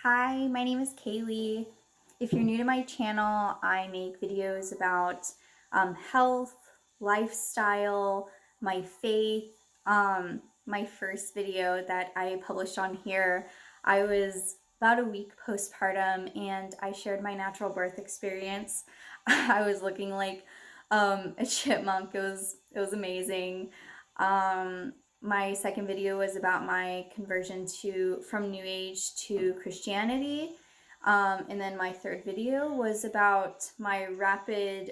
Hi, my name is Kaylee. If you're new to my channel, I make videos about health, lifestyle, my faith. My first video that I published on here, I was about a week postpartum and I shared my natural birth experience. I was looking like a chipmunk. It was amazing. My second video was about my conversion from New Age to Christianity. And then my third video was about my rapid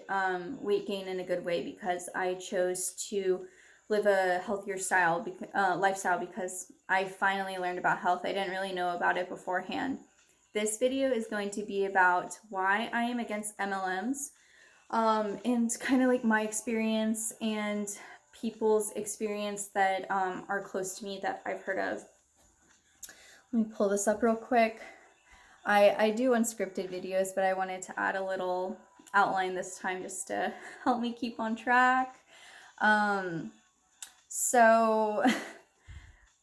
weight gain in a good way because I chose to live a healthier lifestyle because I finally learned about health. I didn't really know about it beforehand. This video is going to be about why I am against MLMs, and kind of like my experience and people's experience that are close to me that I've heard of. Let me pull this up real quick. I do unscripted videos, but I wanted to add a little outline this time just to help me keep on track. So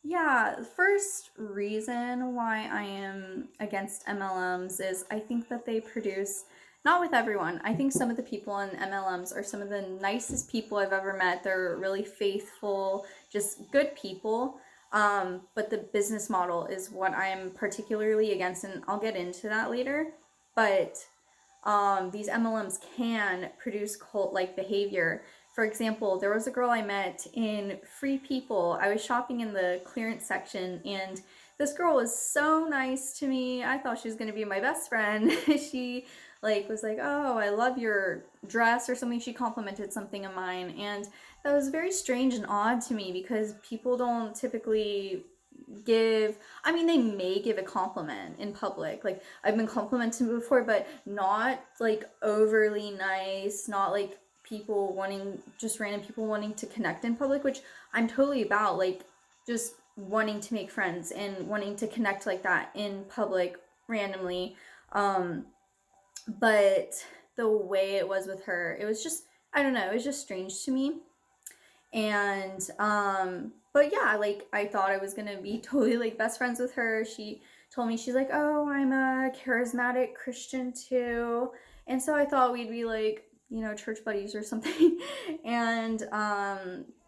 yeah, the first reason why I am against MLMs is I think that they produce, not with everyone, I think some of the people in MLMs are some of the nicest people I've ever met. They're really faithful, just good people. But the business model is what I'm particularly against, and I'll get into that later. But these MLMs can produce cult-like behavior. For example, there was a girl I met in Free People. I was shopping in the clearance section and this girl was so nice to me. I thought she was going to be my best friend. She was like, "Oh, I love your dress," or something. She complimented something of mine, and that was very strange and odd to me because people don't typically they may give a compliment in public. Like, I've been complimented before, but not like overly nice, not like random people wanting to connect in public, which I'm totally about, like just wanting to make friends and wanting to connect like that in public randomly. But the way it was with her, it was just, I don't know, it was just strange to me. And but yeah, like I thought I was gonna be totally like best friends with her. She told me, she's like, "Oh, I'm a charismatic Christian too," and so I thought we'd be like, church buddies or something. And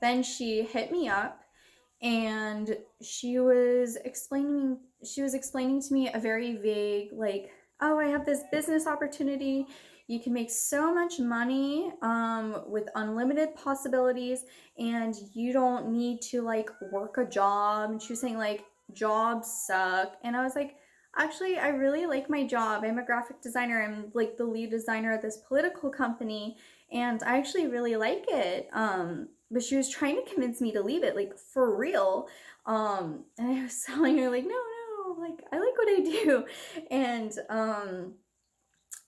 then she hit me up and she was explaining to me a very vague, like, "Oh, I have this business opportunity. You can make so much money with unlimited possibilities, and you don't need to like work a job." And she was saying like jobs suck, and I was like, actually, I really like my job. I'm a graphic designer. I'm like the lead designer at this political company, and I actually really like it. But she was trying to convince me to leave it, like for real. And I was telling her like, no, like I like what I do. And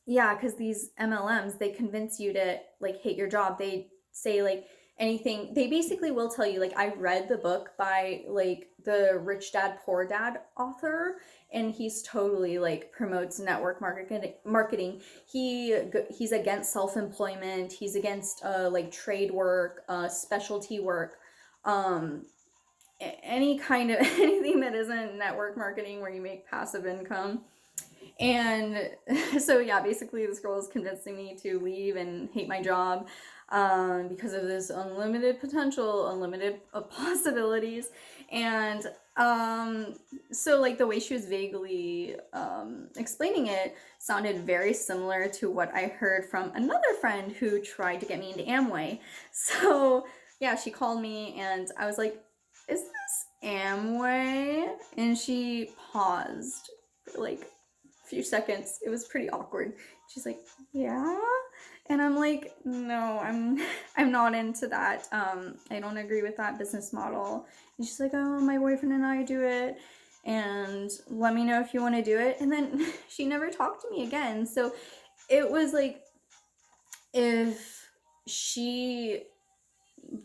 yeah, because these MLMs, they convince you to like hate your job. They say like anything. They basically will tell you, like, I read the book by like the Rich Dad Poor Dad author, and he's totally like promotes network marketing. He's against self-employment. He's against like trade work, specialty work, any kind of anything that isn't network marketing where you make passive income. And so yeah, basically this girl is convincing me to leave and hate my job because of this unlimited potential, unlimited possibilities. And so like the way she was vaguely explaining it sounded very similar to what I heard from another friend who tried to get me into Amway. So yeah, she called me and I was like, "Is this Amway?" And she paused for like few seconds. It was pretty awkward. She's like, "Yeah," and I'm like, "No, I'm not into that. I don't agree with that business model." And she's like, "Oh, my boyfriend and I do it, and let me know if you want to do it." And then she never talked to me again. So it was like, if she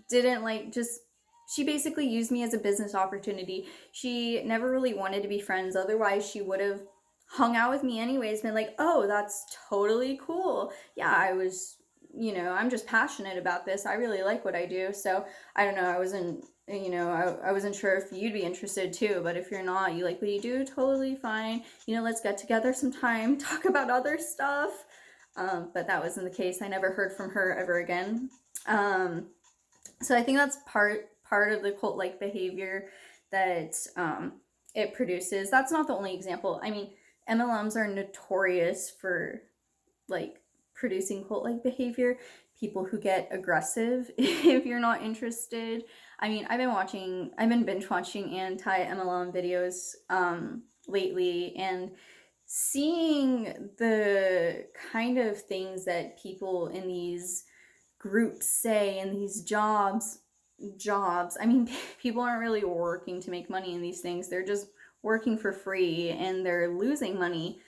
didn't like just she basically used me as a business opportunity. She never really wanted to be friends. Otherwise, she would have hung out with me anyways, been like, "Oh, that's totally cool. Yeah, I'm just passionate about this. I really like what I do." So I don't know, I wasn't you know, I wasn't sure if you'd be interested too, but if you're not, you like what you do, totally fine. You know, let's get together sometime, talk about other stuff. But that wasn't the case. I never heard from her ever again. So I think that's part of the cult-like behavior that it produces. That's not the only example. I mean, MLMs are notorious for like producing cult-like behavior. People who get aggressive if you're not interested. I mean, I've been binge watching anti-MLM videos lately, and seeing the kind of things that people in these groups say in these jobs. I mean, people aren't really working to make money in these things. They're just working for free and they're losing money.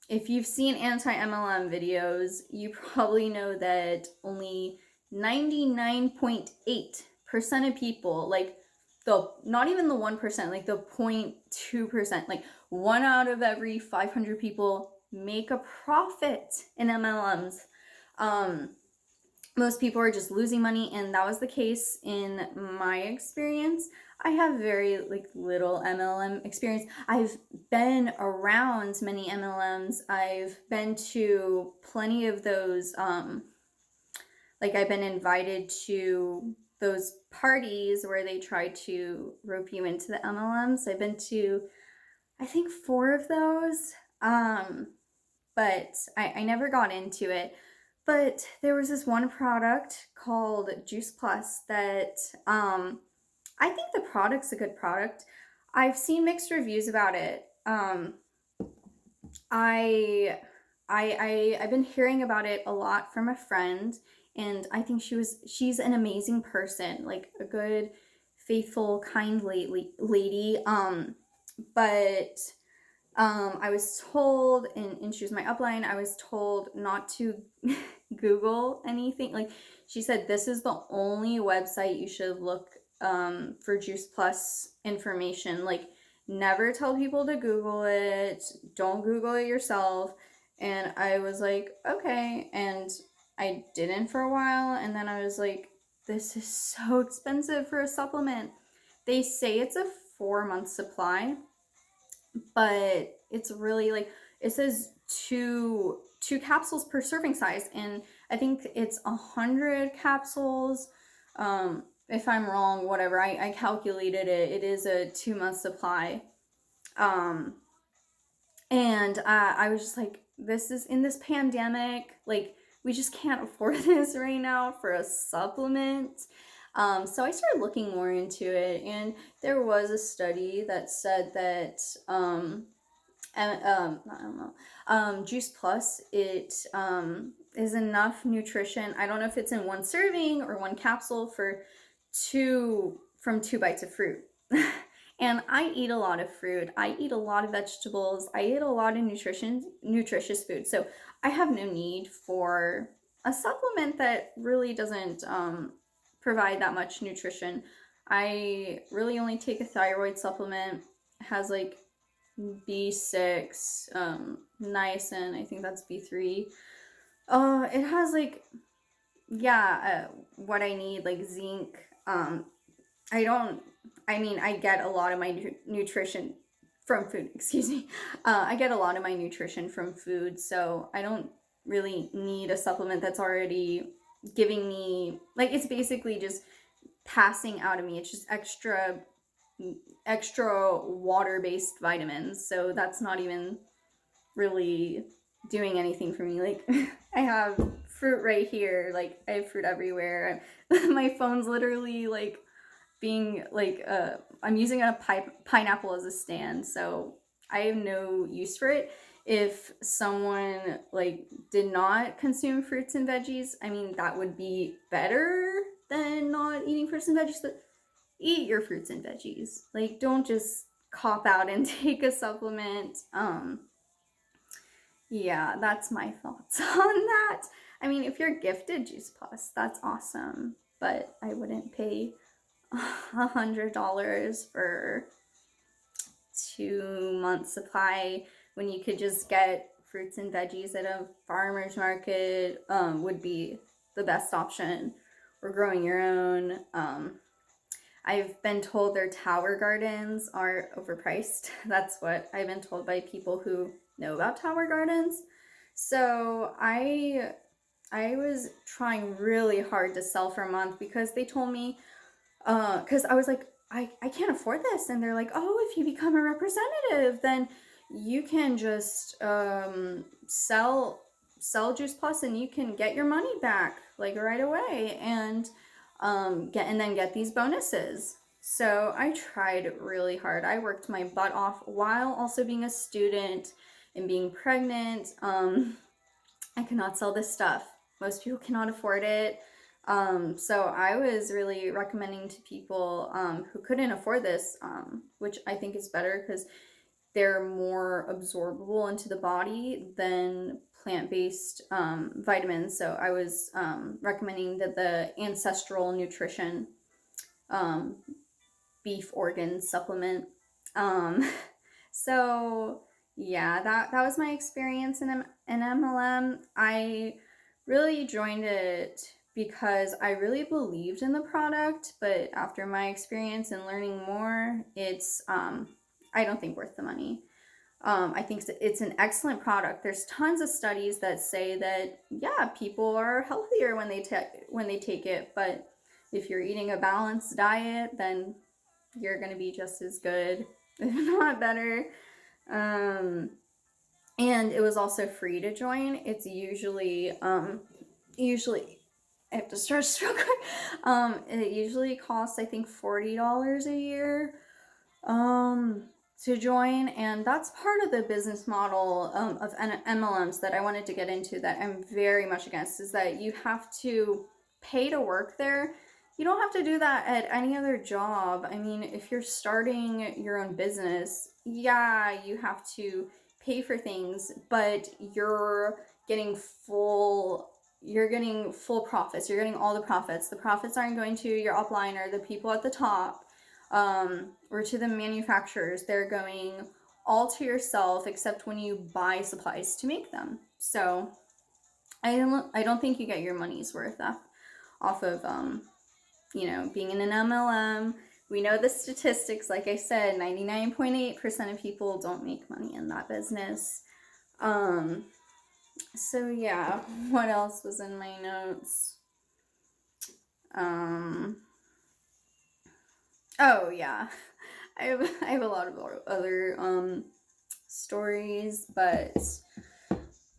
If you've seen anti-MLM videos, you probably know that only 99.8% of people, like not even the 1%, like the 0.2%, like 1 out of every 500 people make a profit in MLMs. Most people are just losing money, and that was the case in my experience. I have very little MLM experience. I've been around many MLMs. I've been to plenty of those, I've been invited to those parties where they try to rope you into the MLMs. I've been to, I think, 4 of those, but I never got into it. But there was this one product called Juice Plus that I think the product's a good product. I've seen mixed reviews about it. I've been hearing about it a lot from a friend, and I think she's an amazing person, like a good, faithful, kind lady. But I was told, and she was my upline, I was told not to Google anything. Like, she said, this is the only website you should look for Juice Plus information. Like, never tell people to Google it. Don't Google it yourself. And I was like, okay. And I didn't for a while. And then I was like, this is so expensive for a supplement. They say it's a 4-month supply, but it's really it says two capsules per serving size, and I think it's 100 capsules. If I'm wrong, whatever, I calculated it. It is a 2-month supply. And I was just like, this is in this pandemic, we just can't afford this right now for a supplement. So I started looking more into it, and there was a study that said that Juice Plus, it is enough nutrition. I don't know if it's in 1 serving or 1 capsule for 2 bites of fruit. And I eat a lot of fruit. I eat a lot of vegetables. I eat a lot of nutritious food. So I have no need for a supplement that really doesn't provide that much nutrition. I really only take a thyroid supplement. It has B6, niacin, I think that's B3. It has what I need, zinc. I get a lot of my nutrition from food, excuse me. I get a lot of my nutrition from food, so I don't really need a supplement that's already giving me, it's basically just passing out of me. It's just extra water-based vitamins, so that's not even really doing anything for me. I have fruit right here, I have fruit everywhere. My phone's literally being I'm using a pineapple as a stand, so I have no use for it. If someone did not consume fruits and veggies, I mean, that would be better than not eating fruits and veggies, but eat your fruits and veggies. Don't just cop out and take a supplement. Yeah, that's my thoughts on that. I mean, if you're gifted Juice Plus, that's awesome, but I wouldn't pay $100 for 2-month supply when you could just get fruits and veggies at a farmer's market. Would be the best option, or growing your own. I've been told their tower gardens are overpriced. That's what I've been told by people who know about tower gardens. So I was trying really hard to sell for a month because they told me, because I was like, I can't afford this. And they're like, oh, if you become a representative, then you can just sell Juice Plus and you can get your money back like right away and get these bonuses. So I tried really hard. I worked my butt off while also being a student and being pregnant. I could not sell this stuff. Most people cannot afford it. So I was really recommending to people who couldn't afford this, which I think is better because they're more absorbable into the body than plant-based vitamins. So I was recommending that the Ancestral Nutrition beef organ supplement. So yeah, that was my experience in an MLM. I really joined it because I really believed in the product, but after my experience and learning more, it's I don't think worth the money. I think it's an excellent product. There's tons of studies that say that yeah, people are healthier when they take it, but if you're eating a balanced diet, then you're gonna be just as good, if not better. And it was also free to join. It's usually I have to start stroking. It usually costs I think $40 a year to join, and that's part of the business model of MLMs that I wanted to get into that I'm very much against, is that you have to pay to work there. You don't have to do that at any other job. I mean, if you're starting your own business, yeah, you have to pay for things, but you're getting full profits. You're getting all the profits. The profits aren't going to your upline or the people at the top, or to the manufacturers. They're going all to yourself, except when you buy supplies to make them. So I don't think you get your money's worth off of being in an MLM. We know the statistics. Like I said, 99.8% of people don't make money in that business. So yeah, what else was in my notes? Oh yeah, I have a lot of other stories, but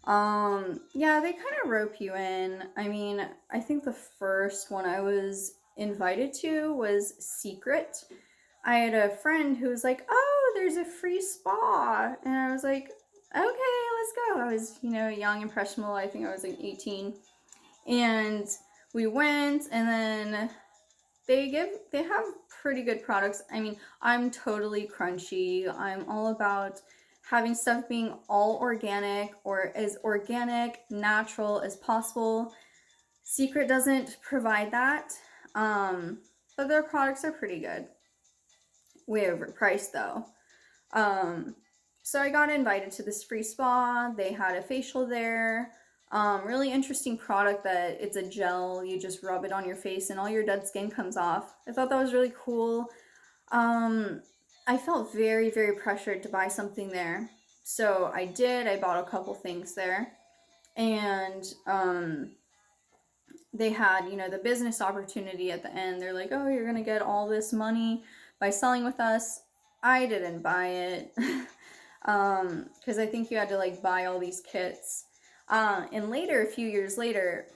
yeah, they kind of rope you in. I mean, I think the first one I was invited to was Secret. I had a friend who was like, oh, there's a free spa. And I was like, okay, let's go. I was, young, impressionable. I think I was like 18. And we went, and then they have pretty good products. I mean, I'm totally crunchy. I'm all about having stuff being all organic or as organic, natural as possible. Secret doesn't provide that, but their products are pretty good. Way overpriced though. So I got invited to this free spa. They had a facial there. Really interesting product that it's a gel. You just rub it on your face and all your dead skin comes off. I thought that was really cool. I felt very, very pressured to buy something there. So I did. I bought a couple things there. And they had, the business opportunity at the end. They're like, oh, you're going to get all this money by selling with us. I didn't buy it. Because I think you had to buy all these kits. And later, a few years later,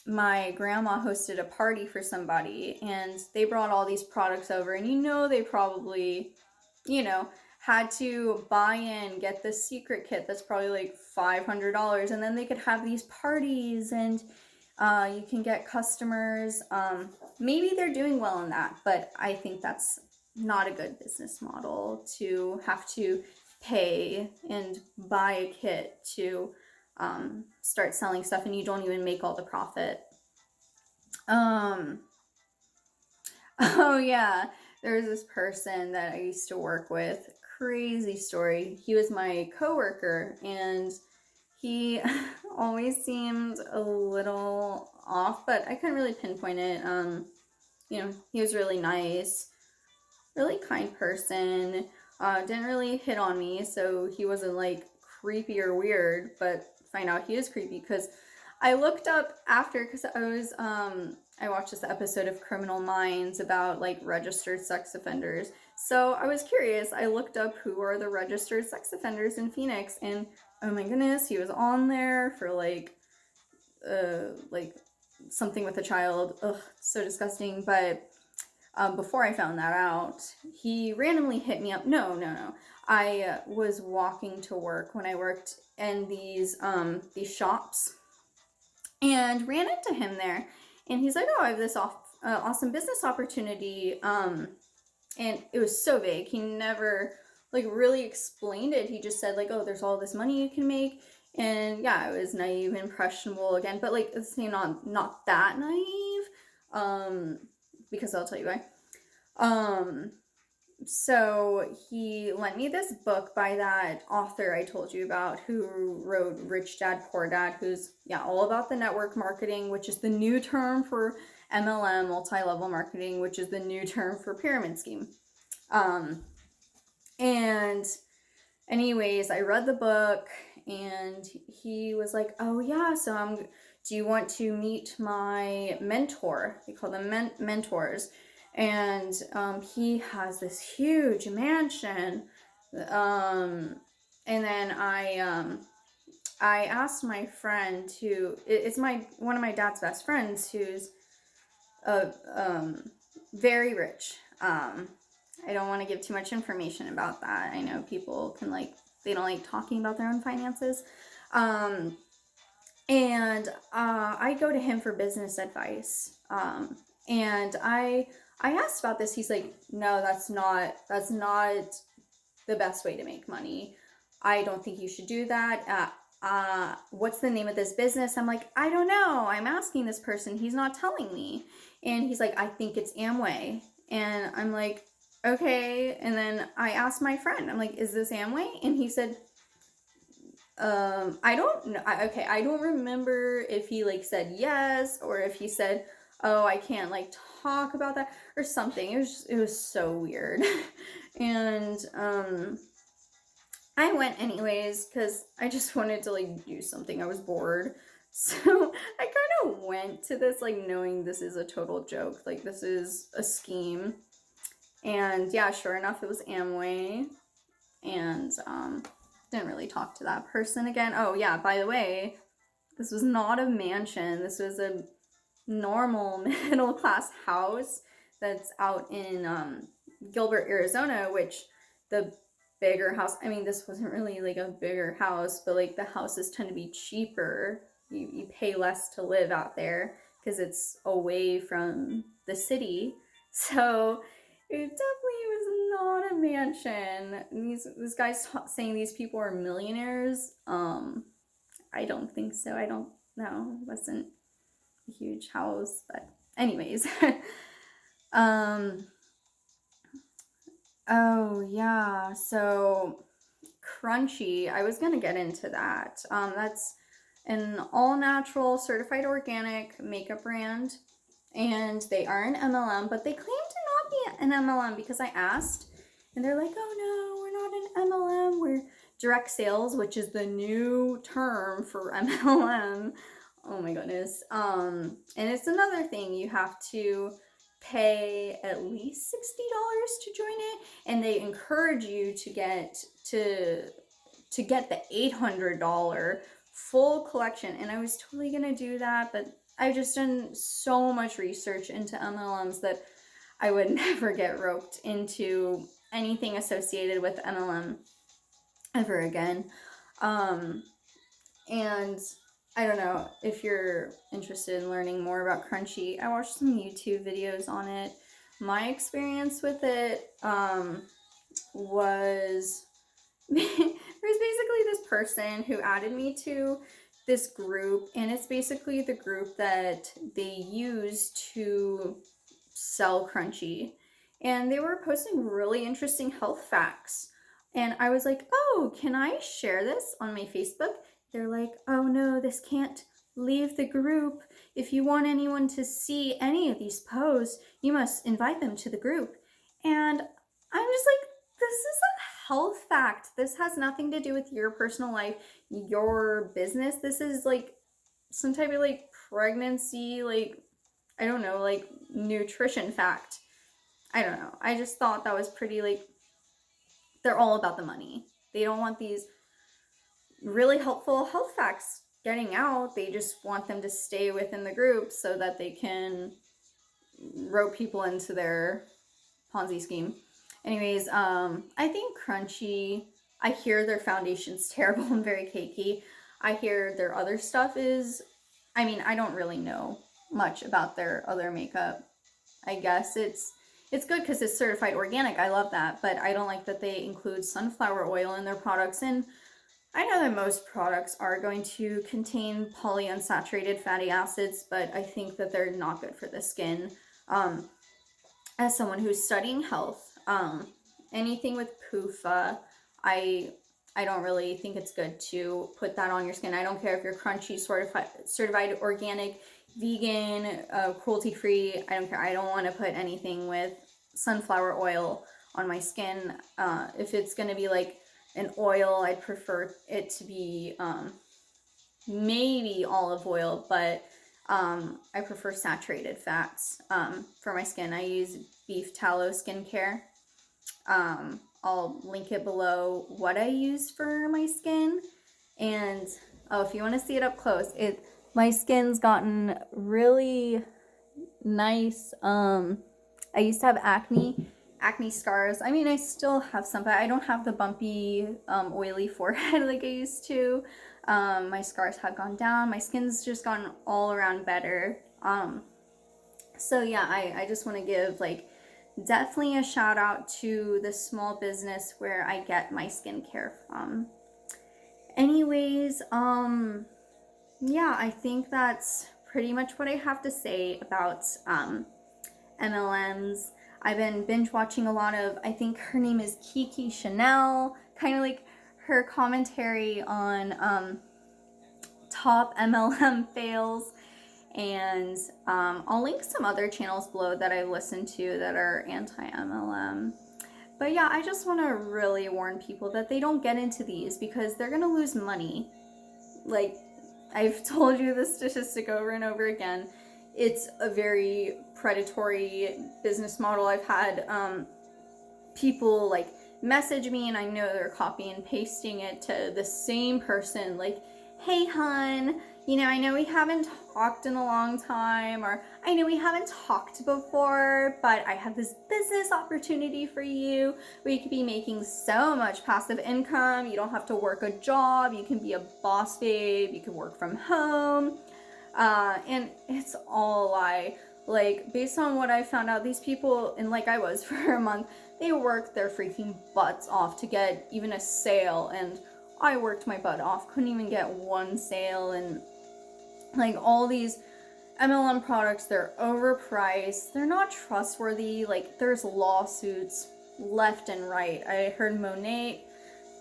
my grandma hosted a party for somebody and they brought all these products over, and they probably, had to buy in, get this secret kit that's probably $500, and then they could have these parties and you can get customers. Maybe they're doing well in that, but I think that's not a good business model to have to pay and buy a kit to start selling stuff and you don't even make all the profit. Oh yeah, there was this person that I used to work with. Crazy story. He was my coworker and he always seemed a little off, but I couldn't really pinpoint it. you know, he was really nice, really kind person. Didn't really hit on me, so he wasn't like creepy or weird, but find out he is creepy because I looked up after, because I watched this episode of Criminal Minds about like registered sex offenders. So I was curious. I looked up who are the registered sex offenders in Phoenix, and oh my goodness, he was on there for like something with a child. Ugh, so disgusting. But before I found that out, he randomly hit me up. No. I was walking to work when I worked in these shops, and ran into him there. And he's like, "Oh, I have this awesome business opportunity." And it was so vague. He never like really explained it. He just said like, "Oh, there's all this money you can make." And yeah, I was naive and impressionable again, but like it's not that naive. Because I'll tell you why. So he lent me this book by that author I told you about who wrote Rich Dad Poor Dad, who's all about the network marketing, which is the new term for MLM, multi-level marketing, which is the new term for pyramid scheme. And anyways, I read the book, and he was like, "Oh yeah, so do you want to meet my mentor?" They call them mentors. And he has this huge mansion. And then I asked my friend who it's one of my dad's best friends, who's very rich. I don't want to give too much information about that. I know people can they don't like talking about their own finances. And I go to him for business advice. And I asked about this. He's like, "No, that's not the best way to make money. I don't think you should do that. What's the name of this business?" I'm like, "I don't know. I'm asking this person. He's not telling me." And he's like, "I think it's Amway." And I'm like, "Okay." And then I asked my friend, I'm like, "Is this Amway?" And he said, I don't know. I don't remember if he said yes, or if he said, "Oh, I can't talk about that," or something. It was so weird. And I went anyways because I just wanted to do something. I was bored. So I kind of went to this knowing this is a total joke. This is a scheme. And yeah, sure enough, it was Amway. And didn't really talk to that person again. Oh yeah, by the way, this was not a mansion. This was a normal middle class house that's out in Gilbert, Arizona, which the bigger house, I mean, this wasn't really a bigger house, but the houses tend to be cheaper. You pay less to live out there because it's away from the city. So it definitely was not a mansion. This guy's saying these people are millionaires. I don't think so. I don't know. It wasn't a huge house, but anyways. Oh yeah, so Crunchy, I was gonna get into that. That's an all-natural, certified organic makeup brand, and they are an MLM, but they claim to not be an MLM because I asked, and they're like, "Oh no, we're not an MLM, we're direct sales," which is the new term for MLM. Oh my goodness. And it's another thing, you have to pay at least $60 to join it, and they encourage you to get the $800 full collection. And I was totally gonna do that, but I've just done so much research into MLMs that I would never get roped into anything associated with MLM ever again. And I don't know if you're interested in learning more about Crunchy. I watched some YouTube videos on it. My experience with it was there's basically this person who added me to this group, and it's basically the group that they use to sell Crunchy. And they were posting really interesting health facts. And I was like, "Oh, can I share this on my Facebook?" They're like, "Oh no, this can't leave the group. If you want anyone to see any of these posts, you must invite them to the group. And I'm just like, this is a health fact. This has nothing to do with your personal life, your business. This is like some type of like pregnancy, like, I don't know, like nutrition fact. I don't know. I just thought that was pretty, like, they're all about the money. They don't want these really helpful health facts getting out. They just want them to stay within the group so that they can rope people into their Ponzi scheme. Anyways, I think Crunchy, I hear their foundation's terrible and very cakey. I hear their other stuff is, I mean, I don't really know much about their other makeup. I guess it's good because it's certified organic. I love that, but I don't like that they include sunflower oil in their products. And I know that most products are going to contain polyunsaturated fatty acids, but I think that they're not good for the skin. As someone who's studying health, anything with PUFA, I don't really think it's good to put that on your skin. I don't care if you're Crunchy, certified organic, vegan, cruelty-free. I don't care. I don't want to put anything with sunflower oil on my skin. If it's going to be like an oil, I'd prefer it to be maybe olive oil, but I prefer saturated fats for my skin. I use beef tallow skincare. I'll link it below what I use for my skin. And oh, if you want to see it up close, my skin's gotten really nice. I used to have acne scars. I mean, I still have some, but I don't have the bumpy, oily forehead like I used to. My scars have gone down. My skin's just gotten all around better. So yeah, I just want to give like definitely a shout out to the small business where I get my skincare from. Anyways, yeah, I think that's pretty much what I have to say about MLMs. I've been binge watching a lot of, I think her name is Kiki Chanel, kind of like her commentary on top MLM fails. And I'll link some other channels below that I listen to that are anti-MLM. But yeah, I just want to really warn people that they don't get into these because they're going to lose money. Like, I've told you this statistic over and over again. It's a very predatory business model. I've had people like message me and I know they're copy and pasting it to the same person, like, hey hun, you know, I know we haven't talked in a long time, or I know we haven't talked before, but I have this business opportunity for you where you could be making so much passive income. You don't have to work a job. You can be a boss babe. You can work from home. And it's all a lie. Like, based on what I found out, these people, and like I was for a month, they worked their freaking butts off to get even a sale, and I worked my butt off, couldn't even get one sale. And like, all these MLM products, they're overpriced, they're not trustworthy. Like, there's lawsuits left and right. I heard Monet,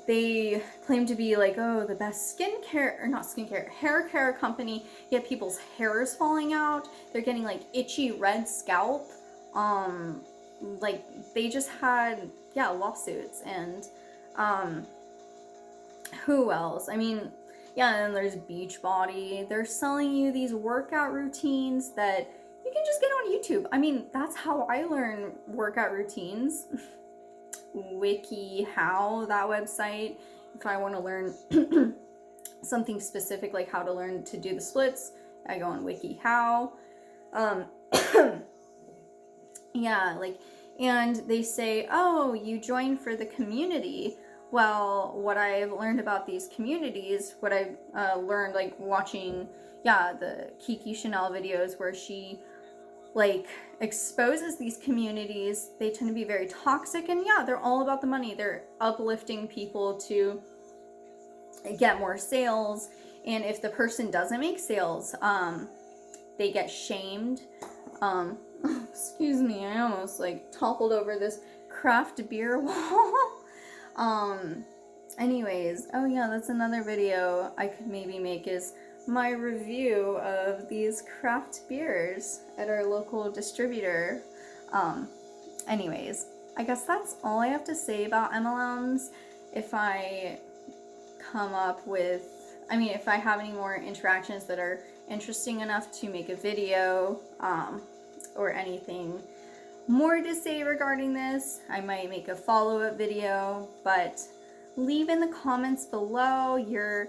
they claim to be like, oh, the best skincare, or not skincare, hair care company, yet people's hair is falling out. They're getting like itchy red scalp. Like, they just had, yeah, lawsuits. And who else? I mean, yeah, and then there's Beachbody. They're selling you these workout routines that you can just get on YouTube. I mean, that's how I learn workout routines. ughh, that website. If I want to learn something specific, like how to learn to do the splits, I go on ughh. Yeah, like, and they say, oh, you join for the community. Well, what I've learned about these communities, what I've learned, like, watching, yeah, the Kiki Chanel videos where she, like, exposes these communities, they tend to be very toxic, and yeah, they're all about the money. They're uplifting people to get more sales, and if the person doesn't make sales, they get shamed. Excuse me, I almost, like, toppled over this craft beer wall. Anyways, oh yeah, that's another video I could maybe make, is my review of these craft beers at our local distributor. Anyways, I guess that's all I have to say about MLMs. If I come up with, if I have any more interactions that are interesting enough to make a video, or anything more to say regarding this, I might make a follow-up video. But leave in the comments below your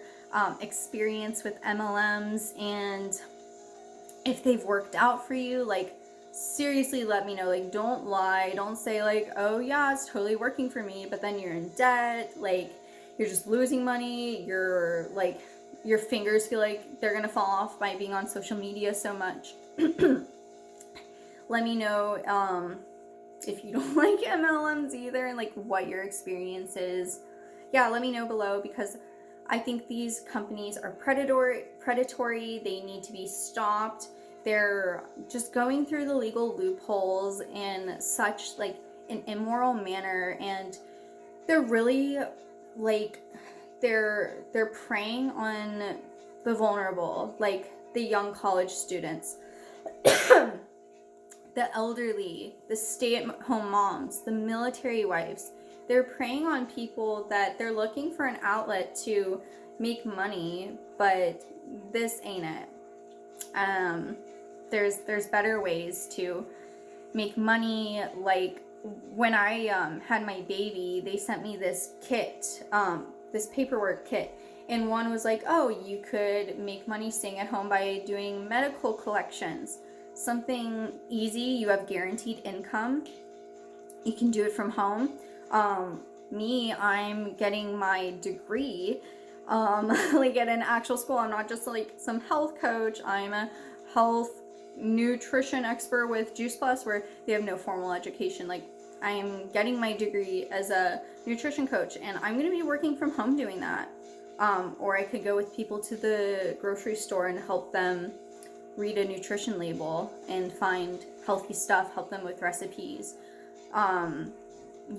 experience with MLMs, and if they've worked out for you. Like, seriously, let me know. Like, don't lie. Don't say like, oh yeah, it's totally working for me, but then you're in debt. Like, you're just losing money. You're like, your fingers feel like they're gonna fall off by being on social media so much. Let me know if you don't like MLMs either, and like what your experience is. Yeah, let me know below, because I think these companies are predatory. They need to be stopped. They're just going through the legal loopholes in such like an immoral manner, and they're really like they're preying on the vulnerable, like the young college students, the elderly, the stay-at-home moms, the military wives. They're preying on people that they're looking for an outlet to make money, but this ain't it. There's better ways to make money. Like, when I had my baby, they sent me this kit, this paperwork kit, and one was like, oh, you could make money staying at home by doing medical collections. Something easy, you have guaranteed income, you can do it from home. I'm getting my degree like at an actual school. I'm not just like some health coach. I'm a health nutrition expert with Juice Plus, where they have no formal education. Like, I'm getting my degree as a nutrition coach, and I'm going to be working from home doing that. Or I could go with people to the grocery store and help them read a nutrition label and find healthy stuff, help them with recipes.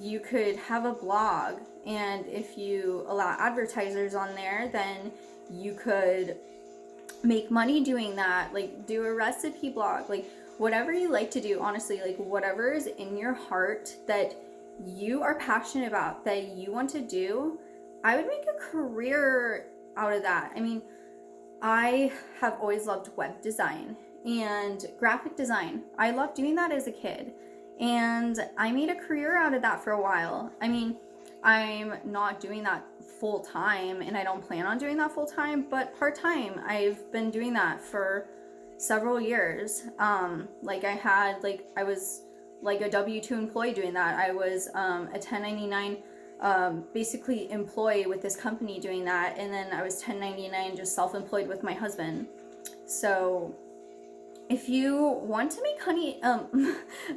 You could have a blog, and if you allow advertisers on there, then you could make money doing that. Like, do a recipe blog, like whatever you like to do, honestly, like whatever is in your heart that you are passionate about, that you want to do. I would make a career out of that. I mean, I have always loved web design and graphic design. I loved doing that as a kid, and I made a career out of that for a while. I mean, I'm not doing that full time, and I don't plan on doing that full time, but part time. I've been doing that for several years. Like, I was like a W-2 employee doing that. I was a 1099 basically employee with this company doing that, and then I was 1099 just self-employed with my husband. So if you want to make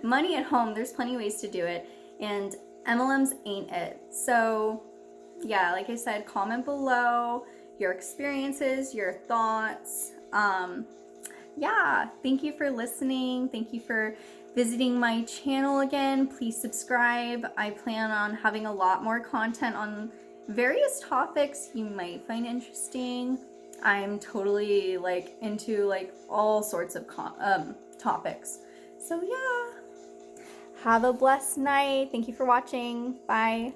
money at home, there's plenty of ways to do it, and MLMs ain't it. So yeah, like I said, comment below your experiences, your thoughts. Yeah, thank you for listening. Thank you for visiting my channel again. Please subscribe. I plan on having a lot more content on various topics you might find interesting. I'm totally like into like all sorts of topics. So yeah, have a blessed night. Thank you for watching. Bye.